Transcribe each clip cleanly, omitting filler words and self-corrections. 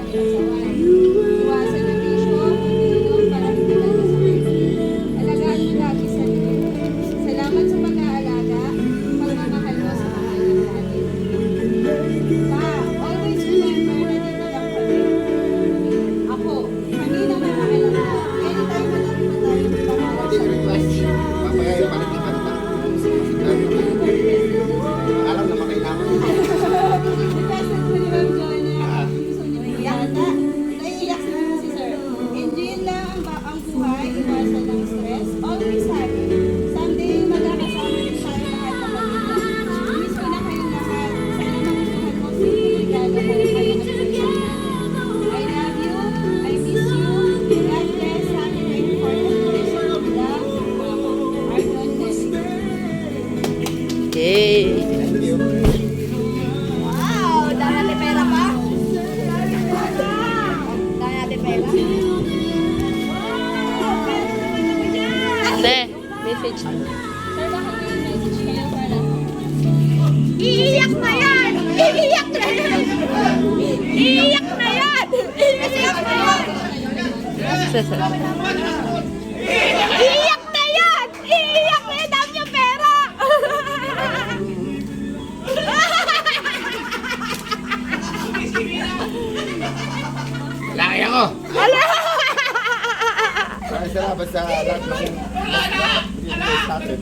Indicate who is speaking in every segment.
Speaker 1: pasaway. Iwasan ang bisyo, pag-iinom para hindi ka masakit. Alagaan mo lagi sarili. Salamat sa pag-aalaga, pagmamahal mo sa mga anak natin. Pa, always remember na dito lang kami. Ako, kami na mahal mo. Anytime na lang pa tayo magpapalala sa request.
Speaker 2: Mamaya yung panikipan na. Alam na makailangan.
Speaker 1: Requested ko ni Ma'am Joanna. Gusto niyo iyak na. Naiiyak si Sir. Enjoyin lang ang buhay, iwasan ng stress. Always happy. Someday magkakasama din tayo lahat ng pamilya. Miss ko na kayong lahat. Sana magustuhan mo si regalo ko kayong adventure. I love you. I miss you. God bless. Happy 24th anniversary. Love, Mama. Arnold Nestor.
Speaker 3: Yay!
Speaker 2: Thank you.
Speaker 1: Wow! Dami natin pera pa? Dami natin pera?
Speaker 3: Ate, message.
Speaker 1: Sir, baka may message kayo para...
Speaker 4: Iiyak na yan! Iiyak na yan! Iiyak na yan! Iiyak na yan!
Speaker 3: Sasa.
Speaker 4: Iiyak na yan! Iiyak na yan! Dami yung pera!
Speaker 2: Laki ako! Maraming salamat sa lahat ng sa atin.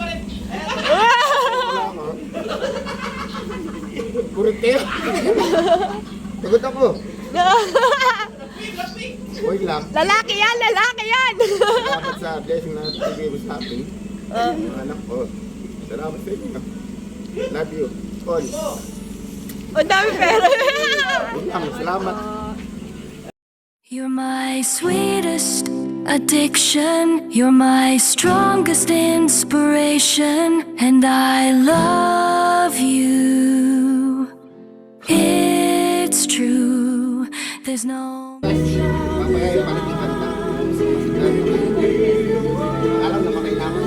Speaker 2: Kurot kayo. Sagot ako. Wait lang.
Speaker 4: Lalaki yan! Lalaki yan!
Speaker 2: Salamat sa blessing na nagbibigay mo sa atin. Mga anak ko. Salamat sa inyo. Love you. All.
Speaker 4: Ang dami pera!
Speaker 2: Yun lang. Salamat.
Speaker 5: You're my sweetest addiction. You're my strongest inspiration. And I love you. It's true. There's no...
Speaker 2: Mamaya yung panikipan na. Alam na makailangan.